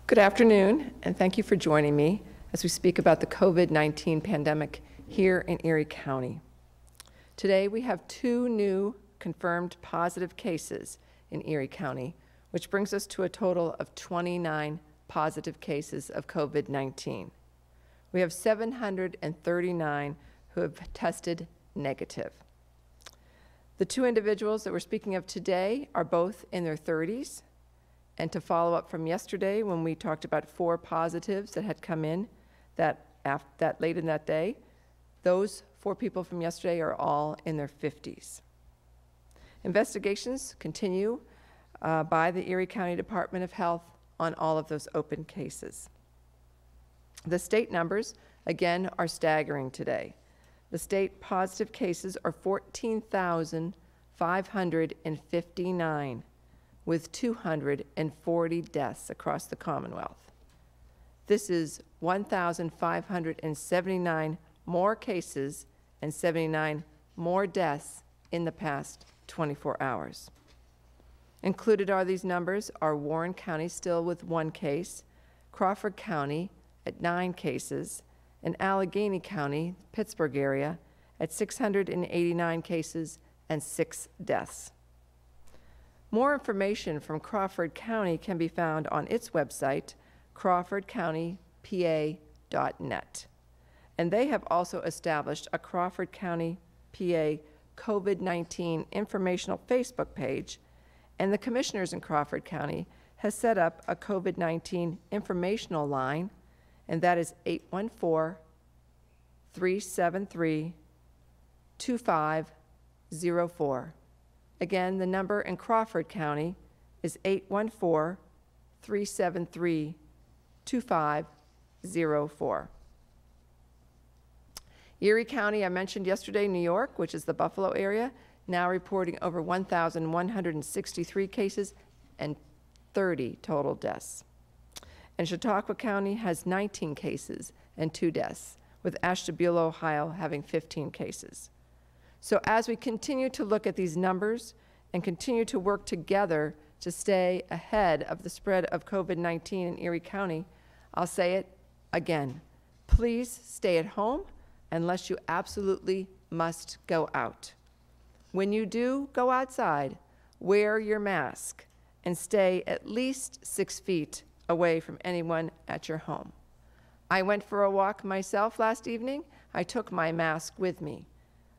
Good afternoon, and thank you for joining me as we speak about the COVID-19 pandemic here in Erie County. Today, we have 2 new confirmed positive cases in Erie County, which brings us to a total of 29 positive cases of COVID-19. We have 739 who have tested negative. The 2 individuals that we're speaking of today are both in their 30s. And to follow up from yesterday when we talked about 4 positives that had come in that late in that day, those 4 people from yesterday are all in their 50s. Investigations continue by the Erie County Department of Health on all of those open cases. The state numbers, again, are staggering today. The state positive cases are 14,559. with 240 deaths across the Commonwealth. This is 1,579 more cases and 79 more deaths in the past 24 hours. Included are these numbers are Warren County still with 1 case, Crawford County at 9 cases, and Allegheny County, Pittsburgh area, at 689 cases and 6 deaths. More information from Crawford County can be found on its website, crawfordcountypa.net. And they have also established a Crawford County, PA COVID-19 informational Facebook page, and the commissioners in Crawford County has set up a COVID-19 informational line, and that is 814-373-2504. Again, the number in Crawford County is 814-373-2504. Erie County, I mentioned yesterday, New York, which is the Buffalo area, now reporting over 1,163 cases and 30 total deaths. And Chautauqua County has 19 cases and 2 deaths, with Ashtabula, Ohio having 15 cases. So as we continue to look at these numbers and continue to work together to stay ahead of the spread of COVID-19 in Erie County, I'll say it again. Please stay at home unless you absolutely must go out. When you do go outside, wear your mask and stay at least 6 feet away from anyone at your home. I went for a walk myself last evening. I took my mask with me.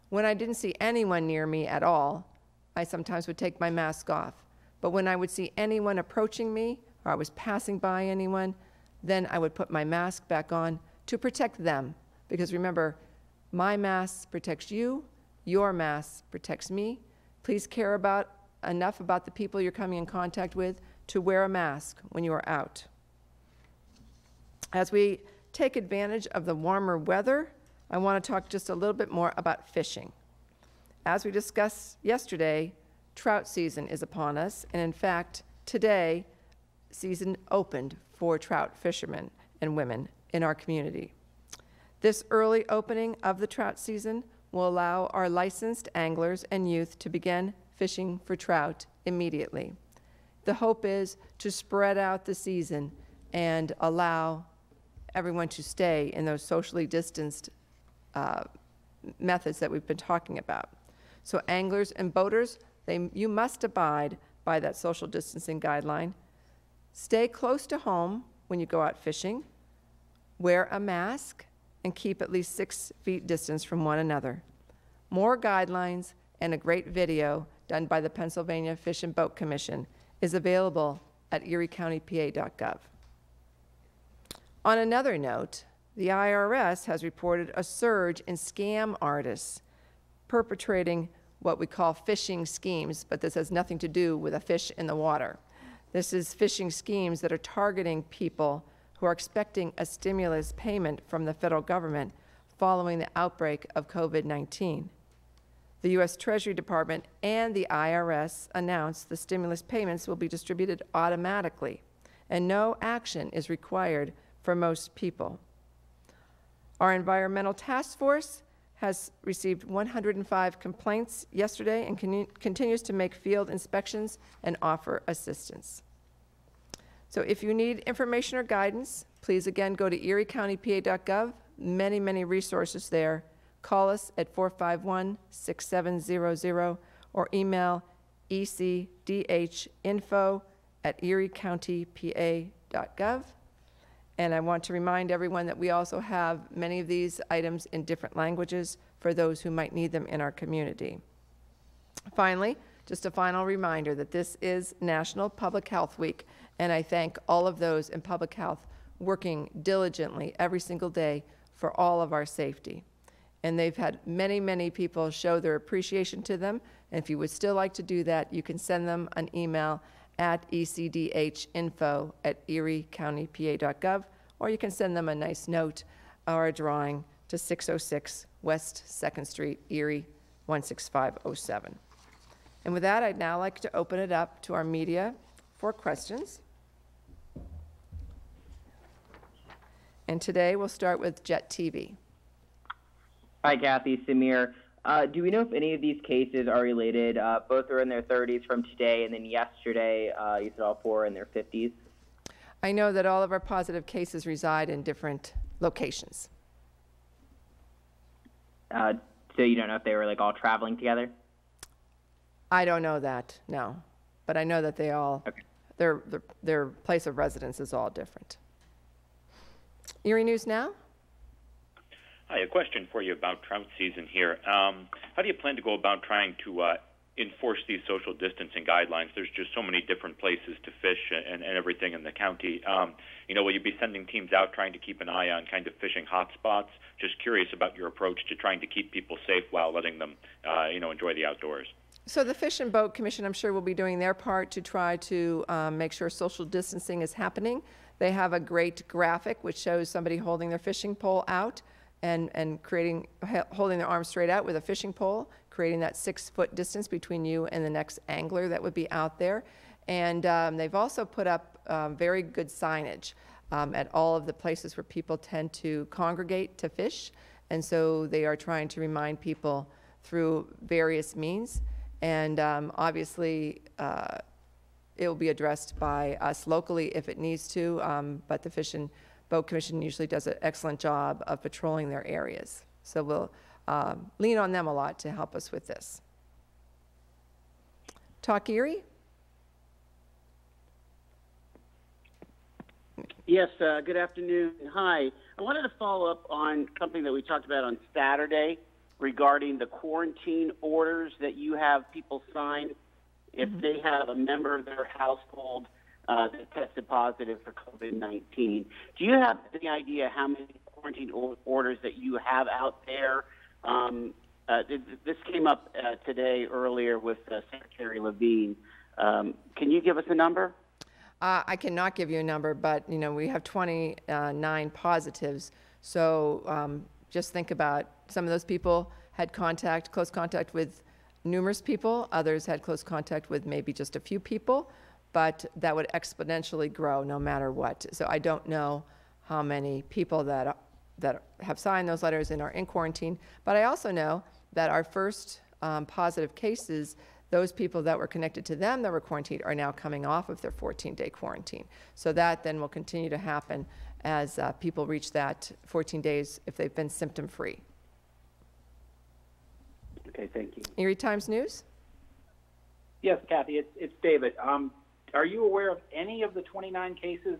When I didn't see anyone near me at all, I sometimes would take my mask off. But when I would see anyone approaching me or I was passing by anyone, then I would put my mask back on to protect them. Because remember, my mask protects you, your mask protects me. Please care enough about the people you're coming in contact with to wear a mask when you are out. As we take advantage of the warmer weather, I want to talk just a little bit more about fishing. As we discussed yesterday, trout season is upon us, and in fact, today, season opened for trout fishermen and women in our community. This early opening of the trout season will allow our licensed anglers and youth to begin fishing for trout immediately. The hope is to spread out the season and allow everyone to stay in those socially distanced methods that we've been talking about. So anglers and boaters, you must abide by that social distancing guideline. Stay close to home when you go out fishing. Wear a mask and keep at least 6 feet distance from one another. More guidelines and a great video done by the Pennsylvania Fish and Boat Commission is available at eriecountypa.gov. On another note, the IRS has reported a surge in scam artists perpetrating what we call phishing schemes, but this has nothing to do with a fish in the water. This is phishing schemes that are targeting people who are expecting a stimulus payment from the federal government following the outbreak of COVID-19. The U.S. Treasury Department and the IRS announced the stimulus payments will be distributed automatically, and no action is required for most people. Our environmental task force has received 105 complaints yesterday and continues to make field inspections and offer assistance. So So if you need information or guidance, please again go to eriecountypa.gov. Many, many resources there. Call us at 451-6700 or email ecdhinfo@eriecountypa.gov. And I want to remind everyone that we also have many of these items in different languages for those who might need them in our community. Finally, just a final reminder that this is National Public Health Week, and I thank all of those in public health working diligently every single day for all of our safety. And they've had many, many people show their appreciation to them. And if you would still like to do that, you can send them an email at ecdhinfo@eriecountypa.gov, or you can send them a nice note or a drawing to 606 West 2nd Street, Erie, 16507. And with that, I'd now like to open it up to our media for questions. And today we'll start with Jet TV. Hi, Kathy, Samir. Do we know if any of these cases are related? Both are in their 30s from today, and then yesterday you said all 4 in their 50s. I know that all of our positive cases reside in different locations. So you don't know if they were like all traveling together? I don't know that, no. But I know that they all, Okay. their place of residence is all different. Erie News Now? Hi, a question for you about trout season here. How do you plan to go about trying to enforce these social distancing guidelines? There's just so many different places to fish and everything in the county. Will you be sending teams out trying to keep an eye on kind of fishing hotspots? Just curious about your approach to trying to keep people safe while letting them, enjoy the outdoors. So the Fish and Boat Commission, I'm sure, will be doing their part to try to make sure social distancing is happening. They have a great graphic which shows somebody holding their fishing pole out and holding their arms straight out with a fishing pole, creating that 6-foot distance between you and the next angler that would be out there. And they've also put up very good signage at all of the places where people tend to congregate to fish. And so they are trying to remind people through various means. And obviously, it will be addressed by us locally if it needs to, but the Fish and Boat Commission usually does an excellent job of patrolling their areas. So we'll lean on them a lot to help us with this. Talk Erie? Yes, good afternoon. Hi. I wanted to follow up on something that we talked about on Saturday regarding the quarantine orders that you have people sign if they have a member of their household that tested positive for COVID-19. Do you have any idea how many quarantine orders that you have out there? This came up today earlier with Secretary Levine. Can you give us a number? I cannot give you a number, but we have 29 positives. So just think about some of those people had close contact with numerous people. Others had close contact with maybe just a few people, but that would exponentially grow no matter what. So I don't know how many people that have signed those letters and are in quarantine, but I also know that our first positive cases, those people that were connected to them that were quarantined are now coming off of their 14-day quarantine. So that then will continue to happen as people reach that 14 days if they've been symptom-free. Okay, thank you. Erie Times News? Yes, Kathy, it's David. Are you aware of any of the 29 cases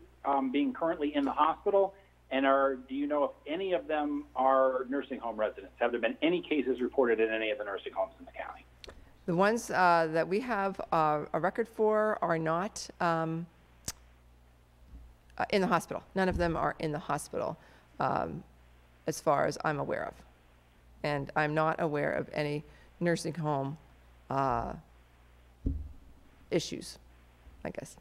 being currently in the hospital? And do you know if any of them are nursing home residents? Have there been any cases reported in any of the nursing homes in the county? The ones that we have a record for are not in the hospital. None of them are in the hospital as far as I'm aware of. And I'm not aware of any nursing home issues, I guess.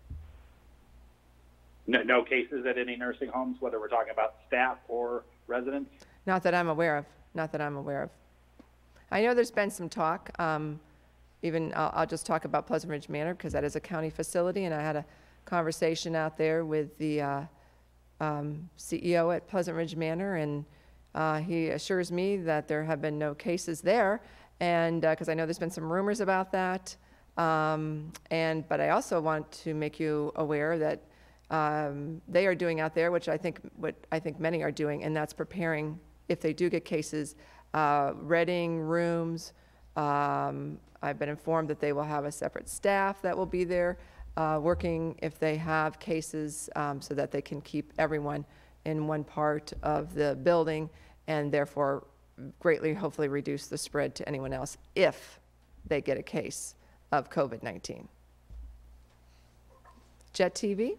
No cases at any nursing homes, whether we're talking about staff or residents? Not that I'm aware of. Not that I'm aware of. I know there's been some talk. I'll just talk about Pleasant Ridge Manor because that is a county facility, and I had a conversation out there with the CEO at Pleasant Ridge Manor, and he assures me that there have been no cases there, and because I know there's been some rumors about that. But I also want to make you aware that they are doing out there, which I think many are doing, and that's preparing, if they do get cases, readying rooms. I've been informed that they will have a separate staff that will be there working if they have cases, so that they can keep everyone in one part of the building and therefore greatly, hopefully, reduce the spread to anyone else if they get a case of COVID-19. Jet TV?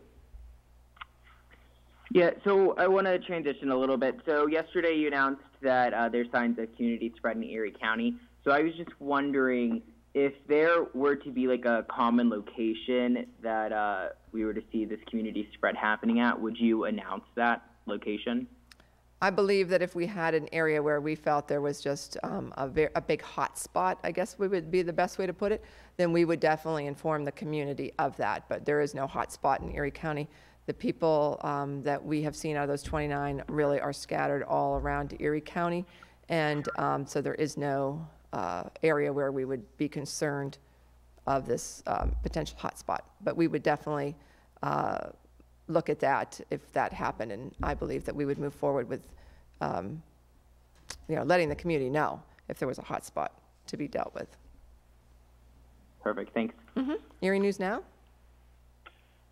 Yeah, so I want to transition a little bit. So yesterday you announced that there's signs of community spread in Erie County. So I was just wondering if there were to be like a common location that we were to see this community spread happening at, would you announce that location? I believe that if we had an area where we felt there was just a big hot spot, I guess would be the best way to put it, then we would definitely inform the community of that. But there is no hot spot in Erie County. The people that we have seen out of those 29 really are scattered all around Erie County. And so there is no area where we would be concerned of this potential hot spot. But we would definitely look at that if that happened, and I believe that we would move forward with, letting the community know if there was a hot spot to be dealt with. Perfect, thanks. Erie News Now?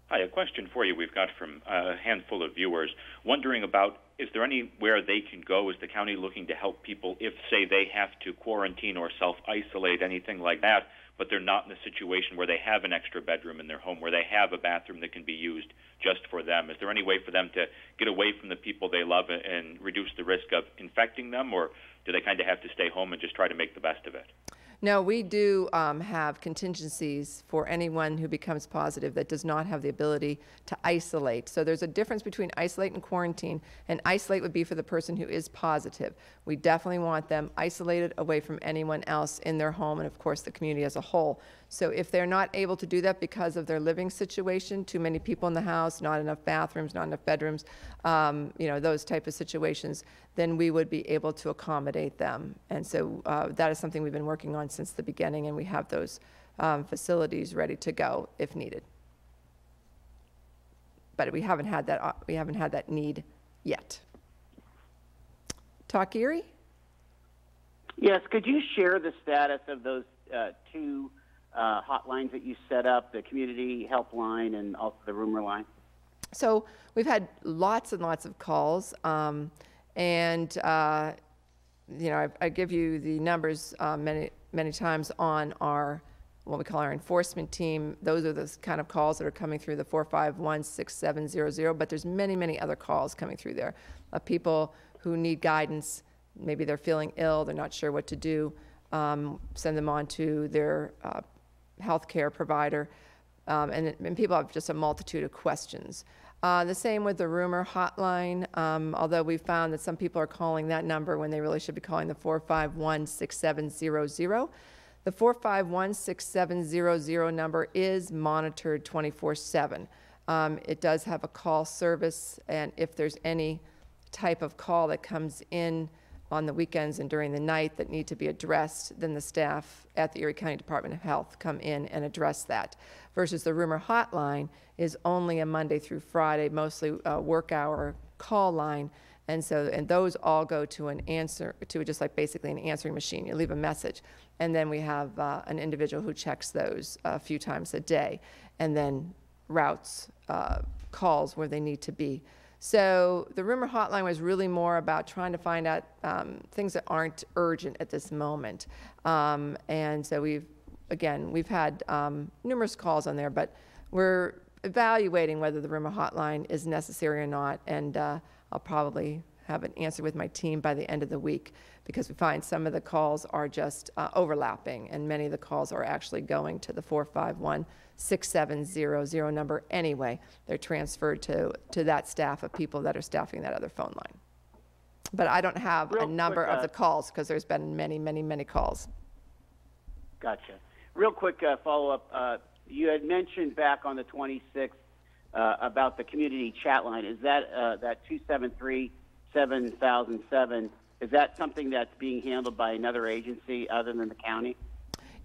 Hi, a question for you we've got from a handful of viewers wondering about, is there anywhere they can go? Is the county looking to help people if, say, they have to quarantine or self-isolate, anything like that, but they're not in a situation where they have an extra bedroom in their home, where they have a bathroom that can be used just for them? Is there any way for them to get away from the people they love and reduce the risk of infecting them, or do they kind of have to stay home and just try to make the best of it? No, we do have contingencies for anyone who becomes positive that does not have the ability to isolate. So there's a difference between isolate and quarantine, and isolate would be for the person who is positive. We definitely want them isolated away from anyone else in their home and, of course, the community as a whole. So if they're not able to do that because of their living situation, too many people in the house, not enough bathrooms, not enough bedrooms, those type of situations, then we would be able to accommodate them. And so that is something we've been working on since the beginning, and we have those facilities ready to go if needed. But we haven't had that need yet. Talk Erie? Yes, could you share the status of those two hotlines that you set up, the community helpline and also the rumor line? So we've had lots and lots of calls, I give you the numbers many times on our, what we call our enforcement team. Those are the kind of calls that are coming through the 451-6700, but there's many other calls coming through there of people who need guidance. Maybe they're feeling ill, they're not sure what to do, send them on to their healthcare provider, and people have just a multitude of questions. The same with the rumor hotline, although we found that some people are calling that number when they really should be calling the 451-6700. The 451-6700 number is monitored 24/7. It does have a call service, and if there's any type of call that comes in on the weekends and during the night that need to be addressed, then the staff at the Erie County Department of Health come in and address that. Versus the rumor hotline is only a Monday through Friday, mostly a work hour call line. And those all go to just like basically an answering machine. You leave a message, and then we have an individual who checks those a few times a day and then routes calls where they need to be. So the rumor hotline was really more about trying to find out things that aren't urgent at this moment. And so we've had numerous calls on there, but we're evaluating whether the rumor hotline is necessary or not. And I'll probably have an answer with my team by the end of the week, because we find some of the calls are just overlapping, and many of the calls are actually going to the 451-6700 number anyway. They're transferred to that staff of people that are staffing that other phone line. But I don't have a number of the calls, because there's been many calls. Gotcha. Real quick follow-up. You had mentioned back on the 26th about the community chat line. Is that that 273-7007? Is that something that's being handled by another agency other than the county?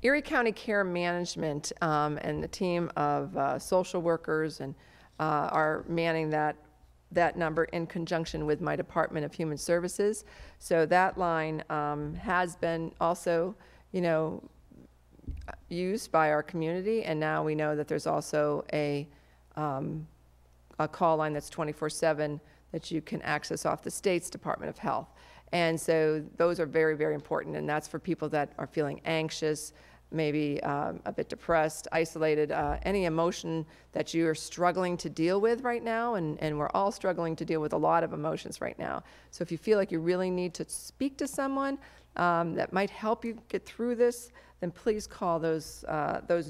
Erie County Care Management and the team of social workers and are manning that number in conjunction with my Department of Human Services. So that line has been also, used by our community, and now we know that there's also a call line that's 24/7 that you can access off the state's Department of Health. And so those are very, very important, and that's for people that are feeling anxious, maybe a bit depressed, isolated, any emotion that you are struggling to deal with right now, and we're all struggling to deal with a lot of emotions right now. So if you feel like you really need to speak to someone that might help you get through this, then please call those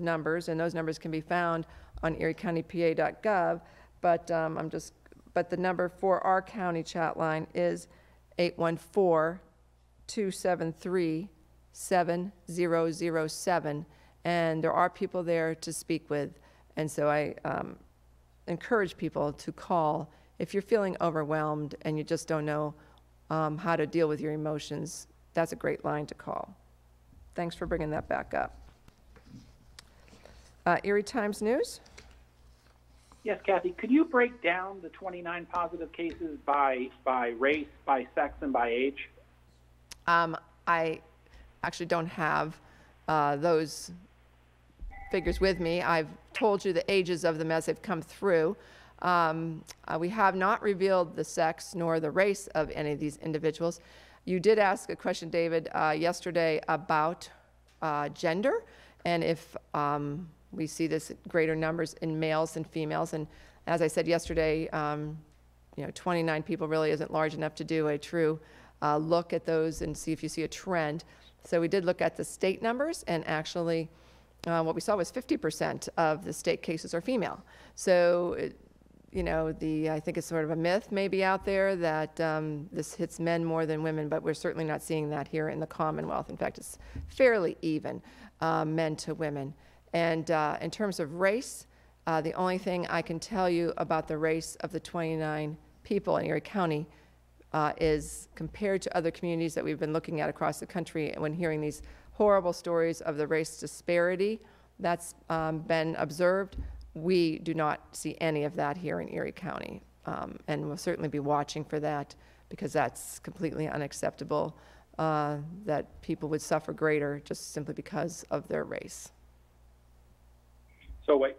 numbers, and those numbers can be found on eriecountypa.gov. But the number for our county chat line is 814-273-7007, and there are people there to speak with. And so I encourage people to call if you're feeling overwhelmed and you just don't know how to deal with your emotions. That's a great line to call. Thanks for bringing that back up. Erie Times News. Yes, Kathy, could you break down the 29 positive cases by race, by sex, and by age? I actually don't have those figures with me. I've told you the ages of them as they've come through. We have not revealed the sex nor the race of any of these individuals. You did ask a question, David, yesterday about gender, and if we see this greater numbers in males than females. And as I said yesterday, 29 people really isn't large enough to do a true look at those and see if you see a trend. So we did look at the state numbers, and actually what we saw was 50% of the state cases are female. So, I think it's sort of a myth maybe out there that this hits men more than women, but we're certainly not seeing that here in the Commonwealth. In fact, it's fairly even, men to women. And in terms of race, the only thing I can tell you about the race of the 29 people in Erie County is, compared to other communities that we've been looking at across the country, when hearing these horrible stories of the race disparity that's been observed, we do not see any of that here in Erie County. And we'll certainly be watching for that, because that's completely unacceptable, that people would suffer greater just simply because of their race. So what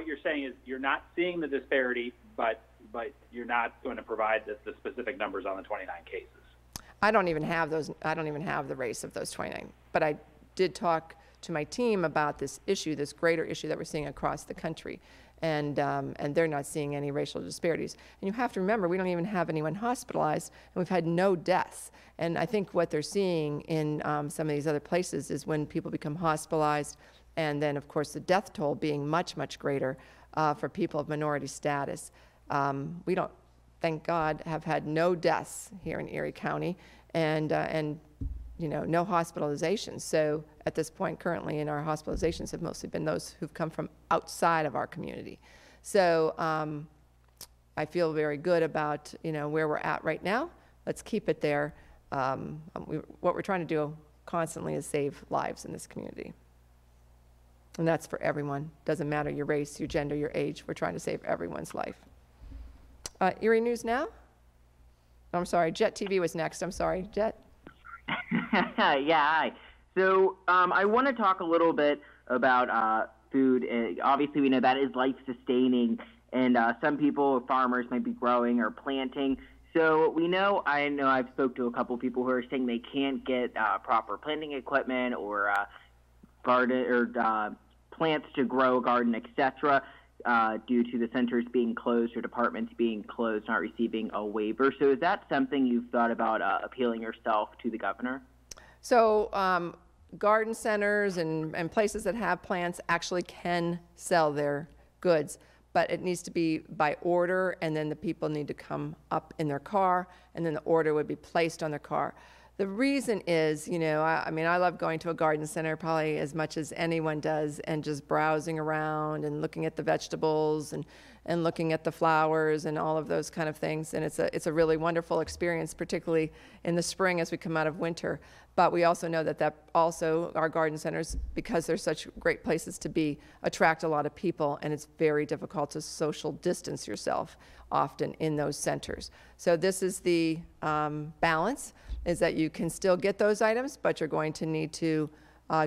you're saying is you're not seeing the disparity, but you're not going to provide the specific numbers on the 29 cases. I don't even have those. I don't even have the race of those 29. But I did talk to my team about this issue, this greater issue that we're seeing across the country, and they're not seeing any racial disparities. And you have to remember, we don't even have anyone hospitalized, and we've had no deaths. And I think what they're seeing in some of these other places is when people become hospitalized, and then, of course, the death toll being much, much greater for people of minority status. We don't, thank God, have had no deaths here in Erie County, and no hospitalizations. So at this point, currently, in our hospitalizations have mostly been those who've come from outside of our community. So I feel very good about where we're at right now. Let's keep it there. What we're trying to do constantly is save lives in this community. And that's for everyone. Doesn't matter your race, your gender, your age. We're trying to save everyone's life. Erie News Now? I'm sorry, Jet TV was next. I'm sorry, Jet. Yeah, hi. So I want to talk a little bit about food. Obviously, we know that is life-sustaining, and some people, farmers, might be growing or planting. So I know I've spoke to a couple people who are saying they can't get proper planting equipment or garden or plants to grow a garden, etc., due to the centers being closed or departments being closed, not receiving a waiver. So is that something you've thought about appealing yourself to the governor? So garden centers and places that have plants actually can sell their goods, but it needs to be by order, and then the people need to come up in their car, and then the order would be placed on their car. The reason is, I love going to a garden center probably as much as anyone does, and just browsing around and looking at the vegetables and looking at the flowers and all of those kind of things. And it's a really wonderful experience, particularly in the spring as we come out of winter. But we also know that also our garden centers, because they're such great places to be, attract a lot of people, and it's very difficult to social distance yourself often in those centers. So this is the balance, is that you can still get those items, but you're going to need to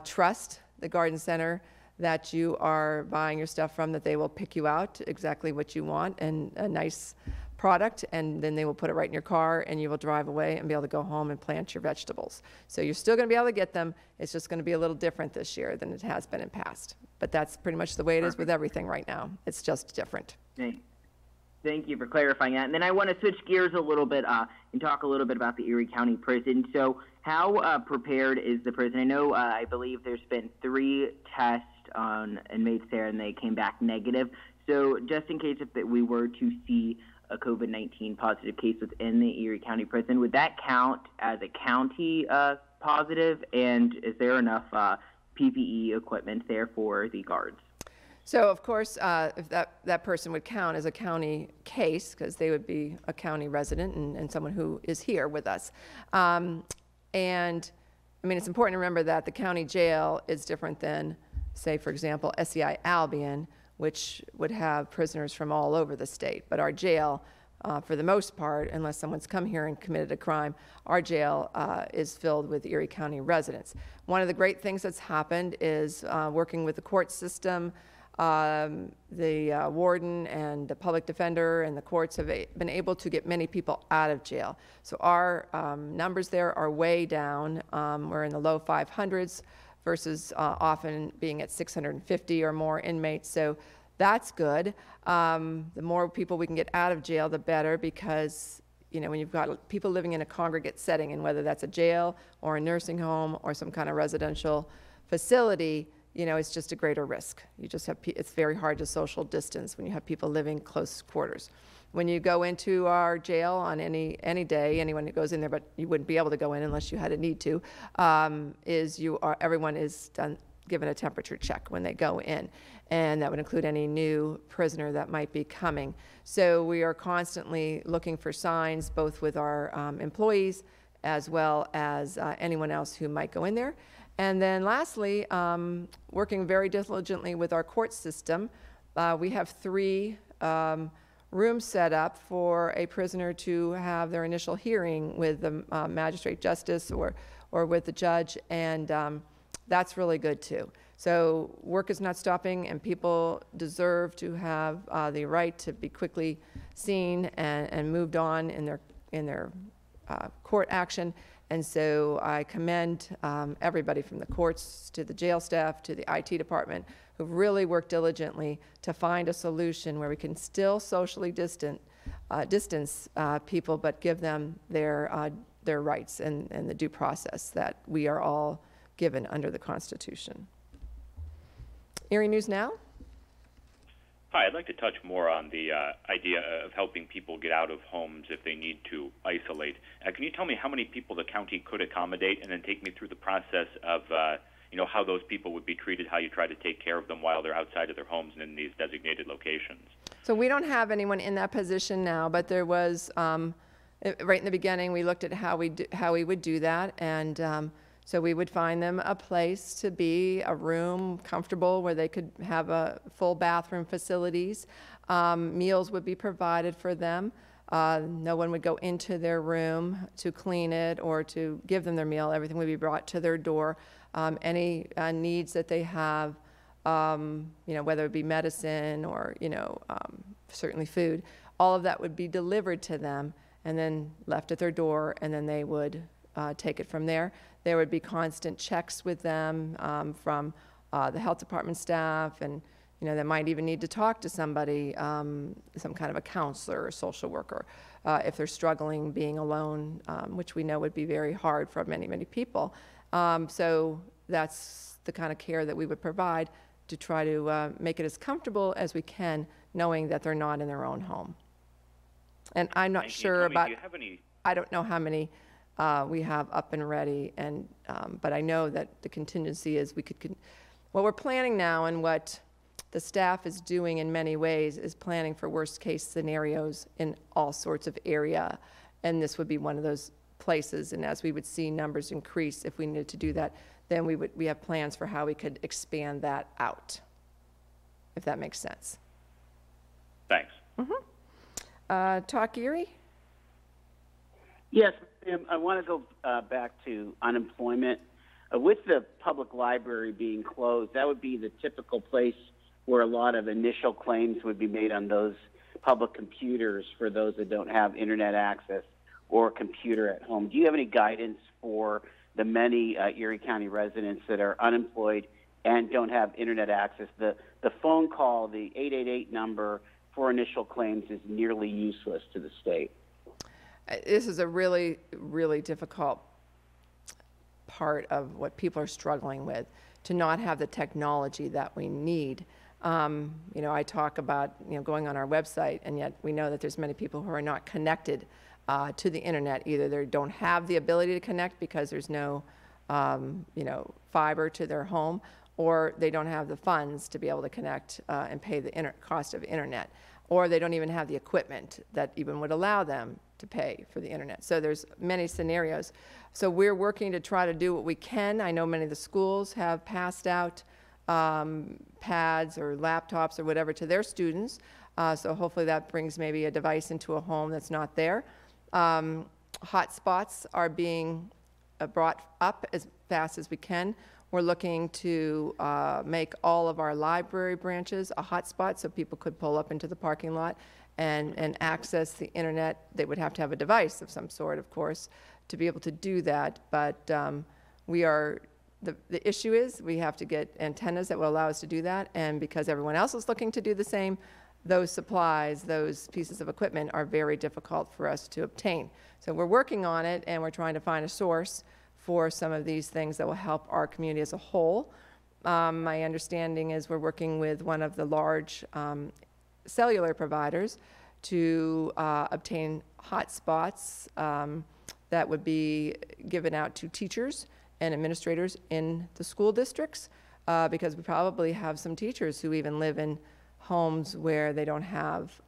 trust the garden center that you are buying your stuff from, that they will pick you out exactly what you want and a nice product, and then they will put it right in your car, and you will drive away and be able to go home and plant your vegetables. So you're still going to be able to get them. It's just going to be a little different this year than it has been in past. But that's pretty much the way it is with everything right now. It's just different. Thank you for clarifying that. And then I want to switch gears a little bit and talk a little bit about the Erie County Prison. So how prepared is the prison? I know I believe there's been 3 tests on inmates there, and they came back negative. So just in case if we were to see a COVID-19 positive case within the Erie County Prison, would that count as a county positive? And is there enough PPE equipment there for the guards? So, of course, if that person would count as a county case, because they would be a county resident and someone who is here with us. And, I mean, it's important to remember that the county jail is different than, say, for example, SEI Albion, which would have prisoners from all over the state. But our jail, for the most part, unless someone's come here and committed a crime, our jail is filled with Erie County residents. One of the great things that's happened is working with the court system. The warden and the public defender and the courts have been able to get many people out of jail. So our numbers there are way down. We're in the low 500s versus often being at 650 or more inmates. So that's good. The more people we can get out of jail, the better, because when you've got people living in a congregate setting, and whether that's a jail or a nursing home or some kind of residential facility, it's just a greater risk. You just have, it's very hard to social distance when you have people living close quarters. When you go into our jail on any day, anyone who goes in there, but you wouldn't be able to go in unless you had a need to, everyone is given a temperature check when they go in. And that would include any new prisoner that might be coming. So we are constantly looking for signs, both with our employees as well as anyone else who might go in there. And then lastly, working very diligently with our court system, we have 3 rooms set up for a prisoner to have their initial hearing with the magistrate justice or with the judge, and that's really good too. So work is not stopping, and people deserve to have the right to be quickly seen and moved on in their court action. And so I commend everybody from the courts to the jail staff to the IT department who've really worked diligently to find a solution where we can still socially distance people, but give them their rights and the due process that we are all given under the Constitution. Erie News Now? Hi, I'd like to touch more on the idea of helping people get out of homes if they need to isolate. Can you tell me how many people the county could accommodate, and then take me through the process of how those people would be treated, how you try to take care of them while they're outside of their homes and in these designated locations? So we don't have anyone in that position now, but there was, right in the beginning, we looked at how we would do that, and so we would find them a place to be, a room comfortable where they could have a full bathroom facilities. Meals would be provided for them. No one would go into their room to clean it or to give them their meal. Everything would be brought to their door. Any needs that they have, whether it be medicine or, certainly food, all of that would be delivered to them and then left at their door, and then they would take it from there. There would be constant checks with them from the health department staff, and they might even need to talk to somebody, some kind of a counselor or social worker, if they're struggling being alone, which we know would be very hard for many, many people. So that's the kind of care that we would provide to try to make it as comfortable as we can, knowing that they're not in their oon home. And I'm not sure about, I don't know how many we have up and ready, and but I know that the contingency is what we're planning now, and what the staff is doing in many ways is planning for worst case scenarios in all sorts of area. And this would be one of those places. And as we would see numbers increase, if we needed to do that, then we have plans for how we could expand that out, if that makes sense. Thanks. Talk Erie? Yes, ma'am. I want to go back to unemployment. With the public library being closed, that would be the typical place where a lot of initial claims would be made on those public computers for those that don't have internet access or a computer at home. Do you have any guidance for the many Erie County residents that are unemployed and don't have internet access? The phone call, the 888 number for initial claims is nearly useless to the state. This is a really, really difficult part of what people are struggling with, to not have the technology that we need. You know, I talk about, you know, going on our website, and yet we know that there's many people who are not connected to the internet. Either they don't have the ability to connect because there's no, you know, fiber to their home, or they don't have the funds to be able to connect and pay the cost of internet, or they don't even have the equipment that even would allow them to pay for the internet. So there's many scenarios. So we're working to try to do what we can. I know many of the schools have passed out pads or laptops or whatever to their students. So hopefully that brings maybe a device into a home that's not there. Hotspots are being brought up as fast as we can. We're looking to make all of our library branches a hotspot so people could pull up into the parking lot and access the internet. They would have to have a device of some sort, of course, to be able to do that. But the issue is we have to get antennas that will allow us to do that. And because everyone else is looking to do the same, those supplies, those pieces of equipment are very difficult for us to obtain. So we're working on it, and we're trying to find a source for some of these things that will help our community as a whole. My understanding is we're working with one of the large cellular providers to obtain hotspots that would be given out to teachers and administrators in the school districts, because we probably have some teachers who even live in homes where they don't have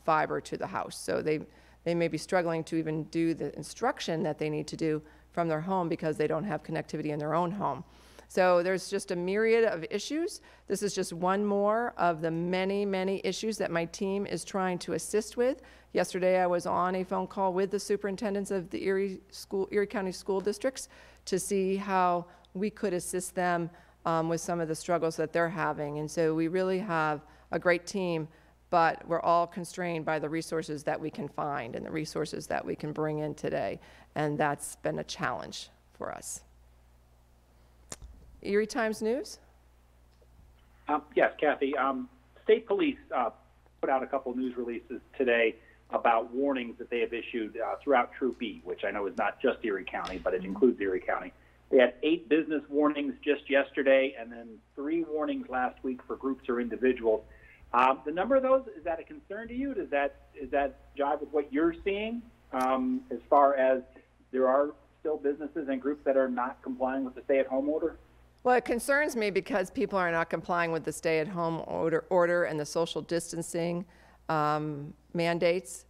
fiber to the house. So they may be struggling to even do the instruction that they need to do from their home because they don't have connectivity in their own home. So there's just a myriad of issues. This is just one more of the many, many issues that my team is trying to assist with. Yesterday, I was on a phone call with the superintendents of the Erie County school districts to see how we could assist them with some of the struggles that they're having. And so we really have a great team, but we're all constrained by the resources that we can find and the resources that we can bring in today. And that's been a challenge for us. Erie Times News? Yes, Kathy. State Police put out a couple news releases today about warnings that they have issued throughout Troop E, which I know is not just Erie County, but it includes Erie County. They had 8 business warnings just yesterday, and then 3 warnings last week for groups or individuals. The number of those, is that a concern to you? Does that jive with what you're seeing as far as there are still businesses and groups that are not complying with the stay-at-home order? Well, it concerns me because people are not complying with the stay-at-home order and the social distancing mandates.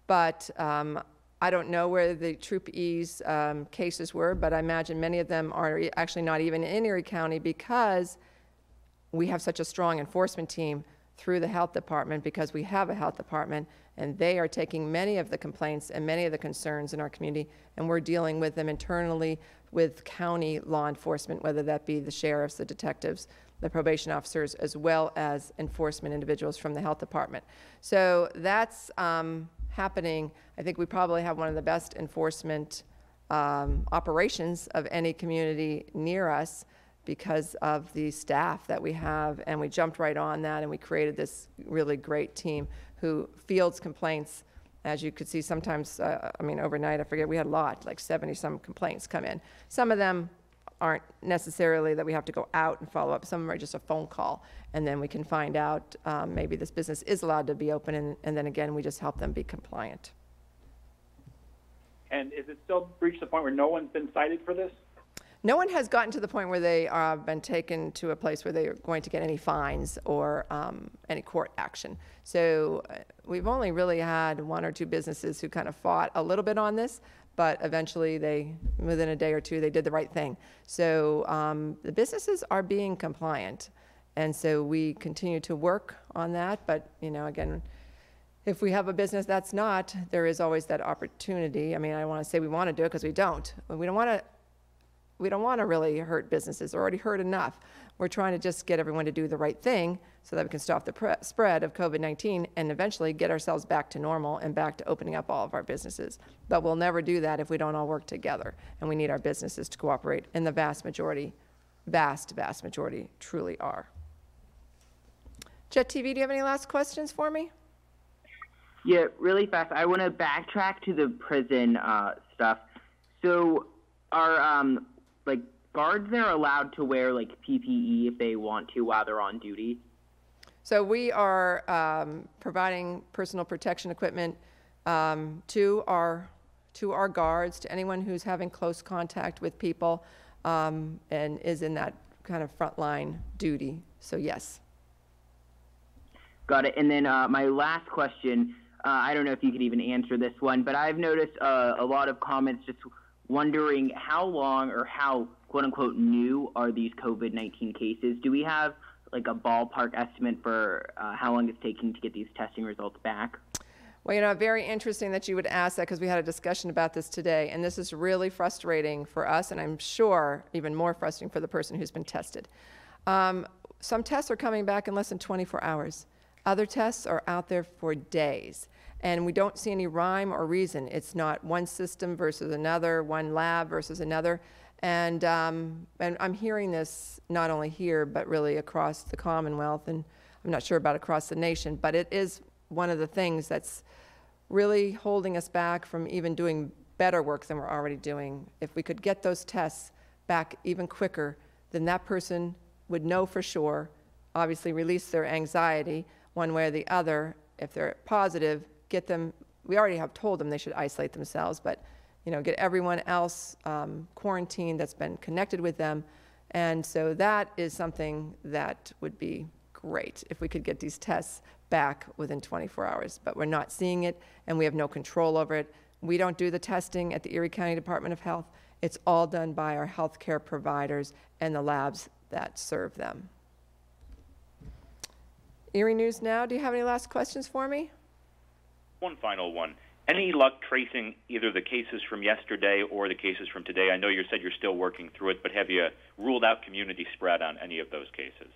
But I don't know where the Troop E's cases were, but I imagine many of them are actually not even in Erie County because we have such a strong enforcement team through the health department, because we have a health department, and they are taking many of the complaints and many of the concerns in our community, and we're dealing with them internally with county law enforcement, whether that be the sheriffs, the detectives, the probation officers, as well as enforcement individuals from the health department. So that's happening. I think we probably have one of the best enforcement operations of any community near us, because of the staff that we have, and we jumped right on that, and we created this really great team who fields complaints. As you could see, sometimes, I mean, overnight, I forget, we had a lot, like 70-some complaints come in. Some of them aren't necessarily that we have to go out and follow up. Some of them are just a phone call, and then we can find out maybe this business is allowed to be open, and then again, we just help them be compliant. And is it still reached the point where no one's been cited for this? No one has gotten to the point where they have been taken to a place where they are going to get any fines or any court action. So we've only really had 1 or 2 businesses who kind of fought a little bit on this, but eventually within a day or 2, they did the right thing. So the businesses are being compliant. And so we continue to work on that. But, again, if we have a business that's not, there is always that opportunity. I mean, I don't want to say we want to do it because we don't. But we don't want to really hurt businesses. They're already hurt enough. We're trying to just get everyone to do the right thing so that we can stop the spread of COVID-19 and eventually get ourselves back to normal and back to opening up all of our businesses. But we'll never do that if we don't all work together. And we need our businesses to cooperate. And the vast majority truly are. Jet TV, do you have any last questions for me? Yeah, really fast. I want to backtrack to the prison stuff. So are guards there allowed to wear PPE if they want to while they're on duty? So we are providing personal protection equipment to our guards, to anyone who's having close contact with people and is in that kind of frontline duty. So yes. Got it. And then my last question, I don't know if you could even answer this one, but I've noticed a lot of comments just wondering how long or how quote-unquote new are these COVID-19 cases. Do we have a ballpark estimate for how long it's taking to get these testing results back? Well, very interesting that you would ask that because we had a discussion about this today, and this is really frustrating for us, and I'm sure even more frustrating for the person who's been tested. Some tests are coming back in less than 24 hours. Other tests are out there for days, and we don't see any rhyme or reason. It's not one system versus another, one lab versus another, and I'm hearing this not only here, but really across the Commonwealth, and I'm not sure about across the nation, but it is one of the things that's really holding us back from even doing better work than we're already doing. If we could get those tests back even quicker, then that person would know for sure, obviously release their anxiety one way or the other. If they're positive, get them, we already have told them they should isolate themselves, but get everyone else quarantined that's been connected with them. And so that is something that would be great if we could get these tests back within 24 hours, but we're not seeing it and we have no control over it. We don't do the testing at the Erie County Department of Health. It's all done by our healthcare providers and the labs that serve them. Erie News Now, do you have any last questions for me? One final one. Any luck tracing either the cases from yesterday or the cases from today? I know you said you're still working through it, but have you ruled out community spread on any of those cases?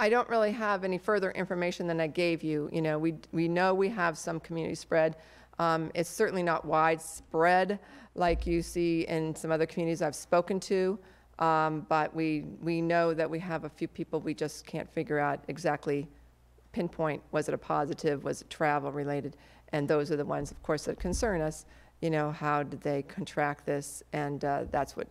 I don't really have any further information than I gave you. We know we have some community spread. It's certainly not widespread like you see in some other communities I've spoken to, but we know that we have a few people we just can't figure out exactly pinpoint, was it a positive, was it travel related, and those are the ones, of course, that concern us. How did they contract this? And that's what,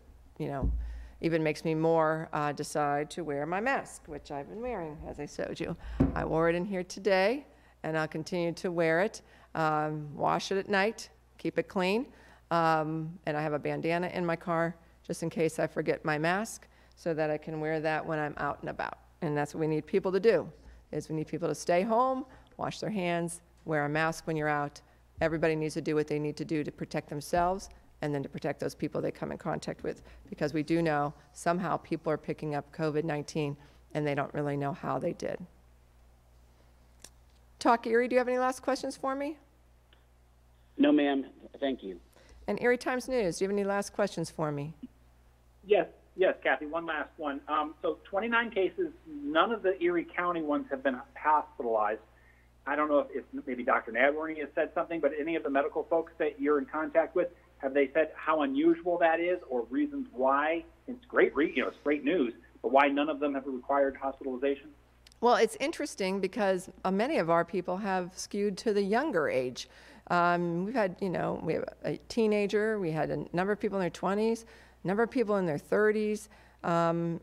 even makes me more decide to wear my mask, which I've been wearing, as I showed you. I wore it in here today, and I'll continue to wear it. Wash it at night, keep it clean, and I have a bandana in my car just in case I forget my mask so that I can wear that when I'm out and about. And that's what we need people to do. We need people to stay home, wash their hands, wear a mask when you're out. Everybody needs to do what they need to do to protect themselves and then to protect those people they come in contact with, because we do know somehow people are picking up COVID-19 and they don't really know how they did. Talk Erie, do you have any last questions for me? No, ma'am. Thank you. And Erie Times News, do you have any last questions for me? Yes, Kathy, one last one. So 29 cases, none of the Erie County ones have been hospitalized. I don't know if maybe Dr. Nadworny has said something, but any of the medical folks that you're in contact with, have they said how unusual that is or reasons why? It's great, it's great news, but why none of them have required hospitalization? Well, it's interesting because many of our people have skewed to the younger age. We've had, we have a teenager, we had a number of people in their 20s, a number of people in their 30s,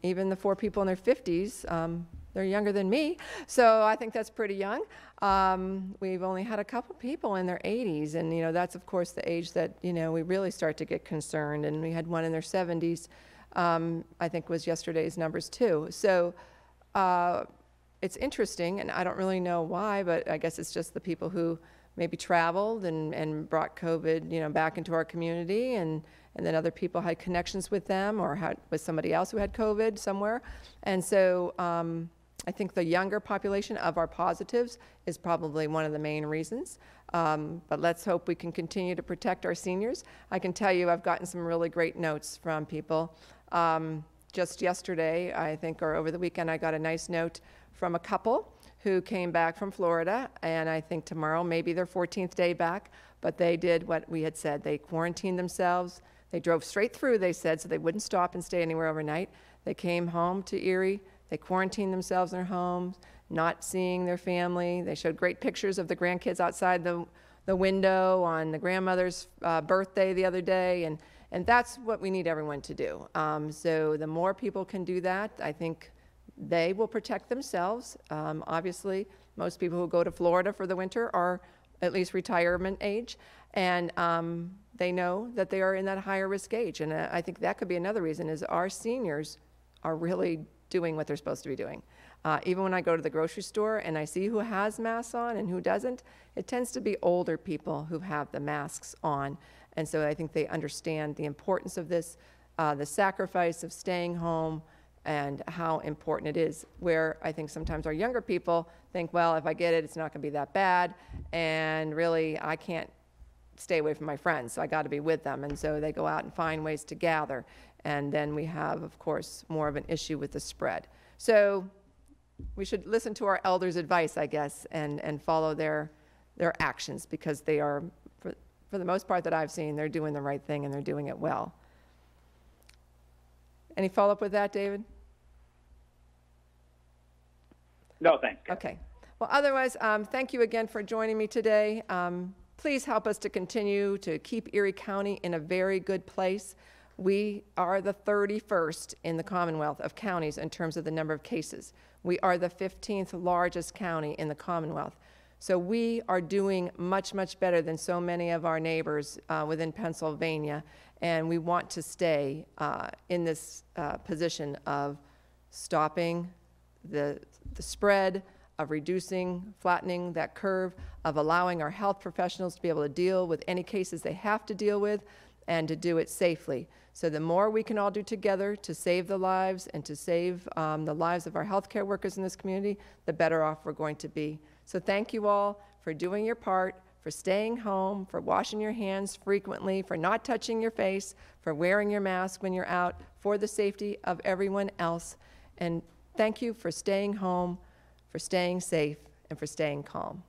even the 4 people in their 50s. They're younger than me, so I think that's pretty young. We've only had a couple people in their 80s, and that's of course the age that we really start to get concerned. And we had one in their 70s I think was yesterday's numbers too. So it's interesting, and I don't really know why, but I guess it's just the people who maybe traveled and brought COVID, back into our community, and then other people had connections with them or had with somebody else who had COVID somewhere. And so I think the younger population of our positives is probably one of the main reasons. But let's hope we can continue to protect our seniors. I can tell you I've gotten some really great notes from people. Just yesterday, I think, or over the weekend, I got a nice note from a couple who came back from Florida, and I think tomorrow may be their 14th day back, but they did what we had said. They quarantined themselves. They drove straight through, they said, so they wouldn't stop and stay anywhere overnight. They came home to Erie. They quarantined themselves in their homes, not seeing their family. They showed great pictures of the grandkids outside the window on the grandmother's birthday the other day, and that's what we need everyone to do. So the more people can do that, I think they will protect themselves. Obviously, most people who go to Florida for the winter are at least retirement age, and they know that they are in that higher risk age. And I think that could be another reason is our seniors are really doing what they're supposed to be doing. Even when I go to the grocery store and I see who has masks on and who doesn't, it tends to be older people who have the masks on. And so I think they understand the importance of this, the sacrifice of staying home, and how important it is, where I think sometimes our younger people think, well, if I get it, it's not going to be that bad, and really, I can't stay away from my friends, so I got to be with them, and so they go out and find ways to gather, and then we have, of course, more of an issue with the spread. So we should listen to our elders' advice, I guess, and follow their actions, because they are, for the most part that I've seen, they're doing the right thing, and they're doing it well. Any follow-up with that, David? No, thanks. Okay. Well, otherwise, thank you again for joining me today. Please help us to continue to keep Erie County in a very good place. We are the 31st in the Commonwealth of counties in terms of the number of cases. We are the 15th largest county in the Commonwealth. So we are doing much, much better than so many of our neighbors within Pennsylvania, and we want to stay in this position of stopping the spread, of reducing, flattening that curve, of allowing our health professionals to be able to deal with any cases they have to deal with, and to do it safely. So the more we can all do together to save the lives and to save the lives of our healthcare workers in this community, the better off we're going to be. So thank you all for doing your part, for staying home, for washing your hands frequently, for not touching your face, for wearing your mask when you're out, for the safety of everyone else. And thank you for staying home, for staying safe, and for staying calm.